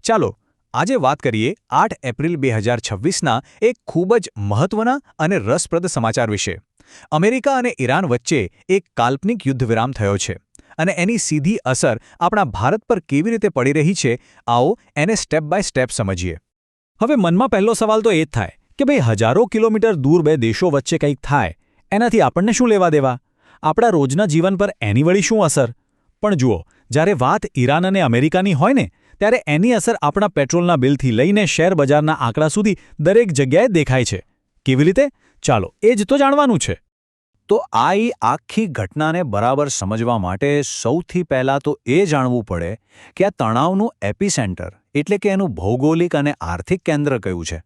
ચાલો આજે વાત કરીએ 8 એપ્રિલ 2026ના એક ખૂબ જ મહત્વના અને રસપ્રદ સમાચાર વિશે. અમેરિકા અને ઈરાન વચ્ચે એક કાલ્પનિક યુદ્ધવિરામ થયો છે અને એની સીધી અસર આપણા ભારત પર કેવી રીતે પડી રહી છે, આવો એને સ્ટેપ બાય સ્ટેપ સમજીએ. હવે મનમાં પહેલો સવાલ તો એ જ થાય કે ભાઈ હજારો કિલોમીટર દૂર બે દેશો વચ્ચે કંઈક થાય એનાથી આપણને શું લેવા દેવા? આપણા રોજના જીવન પર એની વળી શું અસર? પણ જુઓ, જ્યારે વાત ઈરાન અને અમેરિકાની હોય ને ત્યારે એની અસર આપણા પેટ્રોલના બિલથી લઈને શેરબજારના આંકડા સુધી દરેક જગ્યાએ દેખાય છે. કેવી રીતે? ચાલો એ જ તો જાણવાનું છે. તો આખી ઘટનાને બરાબર સમજવા માટે સૌથી પહેલાં તો એ જાણવું પડે કે આ તણાવનું એપિસેન્ટર એટલે કે એનું ભૌગોલિક અને આર્થિક કેન્દ્ર કયું છે.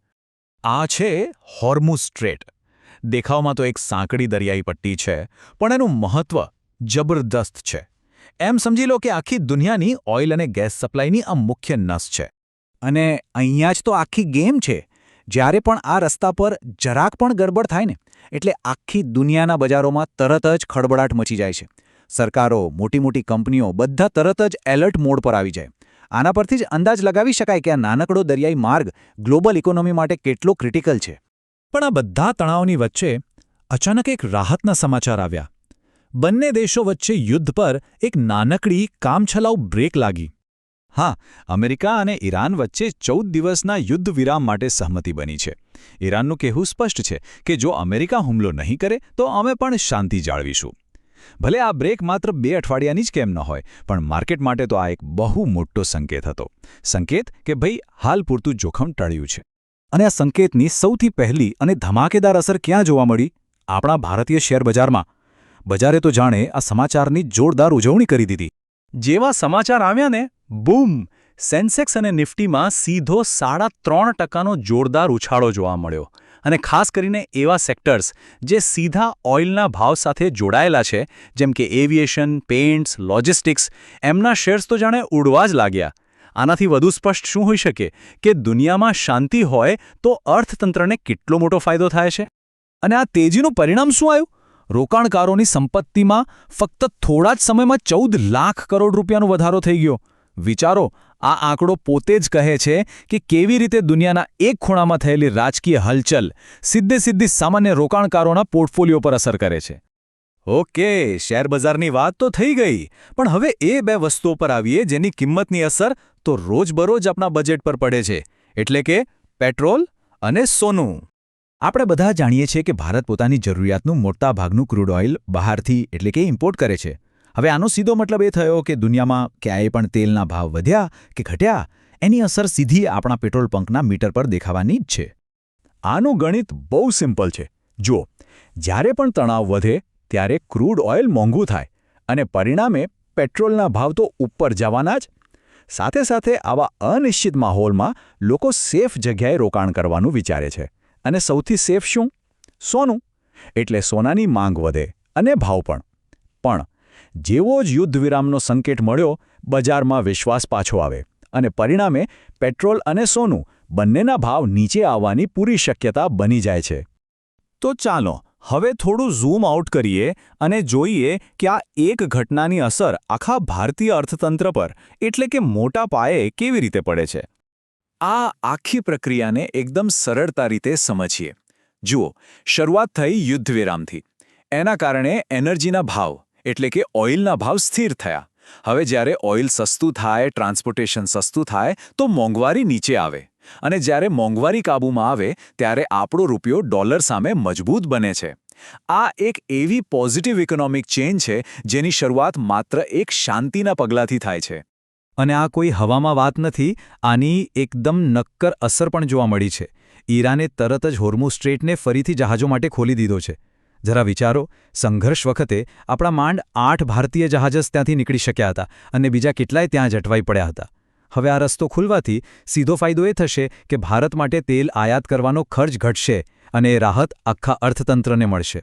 આ છે હોર્મુઝ સ્ટ્રેટ. દેખાવમાં તો એક સાંકડી દરિયાઈ પટ્ટી છે, પણ એનું મહત્વ જબરદસ્ત છે. એમ સમજી લો કે આખી દુનિયાની ઓઇલ અને ગેસ સપ્લાયની આ મુખ્ય નસ છે. અને અહીંયા જ તો આખી ગેમ છે. જ્યારે પણ આ રસ્તા પર જરાક પણ ગડબડ થાય ને એટલે આખી દુનિયાના બજારોમાં તરત જ ખળબળાટ મચી જાય છે. સરકારો, મોટી મોટી કંપનીઓ બધા તરત જ એલર્ટ મોડ પર આવી જાય. આના પરથી જ અંદાજ લગાવી શકાય કે આ નાનકડો દરિયાઈ માર્ગ ગ્લોબલ ઇકોનોમી માટે કેટલો ક્રિટિકલ છે. પણ આ બધા તણાવની વચ્ચે અચાનક એક રાહતના સમાચાર આવ્યા. બંને દેશો વચ્ચે યુદ્ધ પર એક નાનકડી કામચલાઉ બ્રેક લાગી. હા, અમેરિકા અને ઈરાન વચ્ચે 14 દિવસના યુદ્ધ વિરામ માટે સહમતિ બની છે. ઈરાનનું કહેવું સ્પષ્ટ છે કે જો અમેરિકા હુમલો નહીં કરે તો અમે પણ શાંતિ જાળવીશું. ભલે આ બ્રેક માત્ર 2 અઠવાડિયાની જ કેમ ન હોય, પણ માર્કેટ માટે તો આ એક બહુ મોટો સંકેત હતો. સંકેત કે ભાઈ હાલ પૂરતું જોખમ ટળ્યું છે. અને આ સંકેતની સૌથી પહેલી અને ધમાકેદાર અસર ક્યાં જોવા મળી? આપણા ભારતીય શેરબજારમાં. બજારે તો જાણે આ સમાચારની જોરદાર ઉજવણી કરી દીધી. જેવા સમાચાર આવ્યા ને, બૂમ! સેન્સેક્સ અને નિફ્ટીમાં સીધો 3.5% જોરદાર ઉછાળો જોવા મળ્યો. અને ખાસ કરીને એવા સેક્ટર્સ જે સીધા ઓઇલના ભાવ સાથે જોડાયેલા છે, જેમ કે એવિએશન, પેઇન્ટ્સ, લોજિસ્ટિક્સ, એમના શેર્સ તો જાણે ઉડવા જ લાગ્યા. આનાથી વધુ સ્પષ્ટ શું હોઈ શકે કે દુનિયામાં શાંતિ હોય તો અર્થતંત્રને કેટલો મોટો ફાયદો થાય છે. અને આ તેજીનું પરિણામ શું આવ્યું? રોકાણકારોની સંપત્તિમાં ફક્ત થોડા જ સમયમાં 14 લાખ કરોડ રૂપિયાનો વધારો થઈ ગયો. વિચારો, આ આંકડો પોતે જ કહે છે કે કેવી રીતે દુનિયાના એક ખૂણામાં થયેલી રાજકીય હલચલ સીધી સામાન્ય રોકાણકારોના પોર્ટફોલિયો પર અસર કરે છે. ઓકે, શેરબજારની વાત તો થઈ ગઈ, પણ હવે એ 2 વસ્તુઓ પર આવીએ જેની કિંમતની અસર તો રોજબરોજ આપણા બજેટ પર પડે છે, એટલે કે પેટ્રોલ અને સોનું. આપણે બધા જાણીએ છીએ કે ભારત પોતાની જરૂરિયાતનું મોટાભાગનું ક્રૂડ ઓઇલ બહારથી એટલે કે ઇમ્પોર્ટ કરે છે. હવે આનો સીધો મતલબ એ થયો કે દુનિયામાં ક્યાંય પણ તેલના ભાવ વધ્યા કે ઘટ્યા, એની અસર સીધી આપણા પેટ્રોલ પંપના મીટર પર દેખાવાની જ છે. આનું ગણિત બહુ સિમ્પલ છે. જુઓ, જ્યારે પણ તણાવ વધે ત્યારે ક્રૂડ ઓઇલ મોંઘું થાય અને પરિણામે પેટ્રોલના ભાવ તો ઉપર જવાના જ. સાથે સાથે આવા અનિશ્ચિત માહોલમાં લોકો સેફ જગ્યાએ રોકાણ કરવાનું વિચારે છે. અને સૌથી સેફ શું? સોનું. એટલે સોનાની માંગ વધે અને ભાવ પણ. પણ જેવો જ યુદ્ધ વિરામનો સંકેત મળ્યો, બજારમાં વિશ્વાસ પાછો આવે અને પરિણામે પેટ્રોલ અને સોનું બંનેના ભાવ નીચે આવવાની પૂરી શક્યતા બની જાય છે. તો ચાલો હવે થોડું ઝૂમ આઉટ કરીએ અને જોઈએ કે આ એક ઘટનાની અસર આખા ભારતીય અર્થતંત્ર પર એટલે કે મોટા પાયે કેવી રીતે પડે છે. આ આખી પ્રક્રિયાને એકદમ સરળતા રીતે સમજીએ. જુઓ, શરૂઆત થઈ યુદ્ધ વિરામથી. એના કારણે એનર્જીના ભાવ એટલે કે ઓઇલના ભાવ સ્થિર થયા. હવે જ્યારે ઓઇલ સસ્તું થાય, ટ્રાન્સપોર્ટેશન સસ્તું થાય તો મોંઘવારી નીચે આવે. અને જ્યારે મોંઘવારી કાબૂમાં આવે ત્યારે આપણો રૂપિયો ડોલર સામે મજબૂત બને છે. આ એક એવી પોઝિટિવ ઇકોનોમિક ચેન્જ છે જેની શરૂઆત માત્ર એક શાંતિના પગલાંથી થાય છે. અને આ કોઈ હવામાં વાત નથી, આની એકદમ નક્કર અસર પણ જોવા મળી છે. ઈરાને તરત જ હોર્મુઝ સ્ટ્રેટને ફરીથી જહાજો માટે ખોલી દીધો છે. જરા વિચારો, સંઘર્ષ વખતે આપણા માંડ 8 ભારતીય જહાજ જ ત્યાંથી નીકળી શક્યા હતા અને બીજા કેટલાય ત્યાં જ અટવાઈ પડ્યા હતા. હવે આ રસ્તો ખુલવાથી સીધો ફાયદો એ થશે કે ભારત માટે તેલ આયાત કરવાનો ખર્ચ ઘટશે અને એ રાહત આખા અર્થતંત્રને મળશે.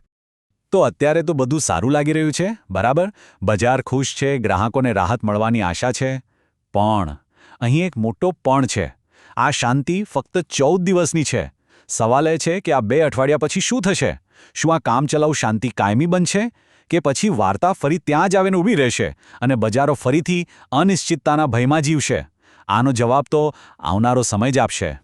તો અત્યારે તો બધું સારું લાગી રહ્યું છે, બરાબર? બજાર ખુશ છે, ગ્રાહકોને રાહત મળવાની આશા છે. પણ અહીં એક મોટો પણ છે. આ શાંતિ ફક્ત 14 દિવસની છે. સવાલ એ છે કે આ 2 અઠવાડિયા પછી શું થશે? શું આ કામચલાઉ શાંતિ કાયમી બનશે કે પછી વાર્તા ફરી ત્યાં જ આવીને ઊભી રહેશે અને બજારો ફરીથી અનિશ્ચિતતાના ભયમાં જીવશે? આનો જવાબ તો આવનારો સમય જ આપશે.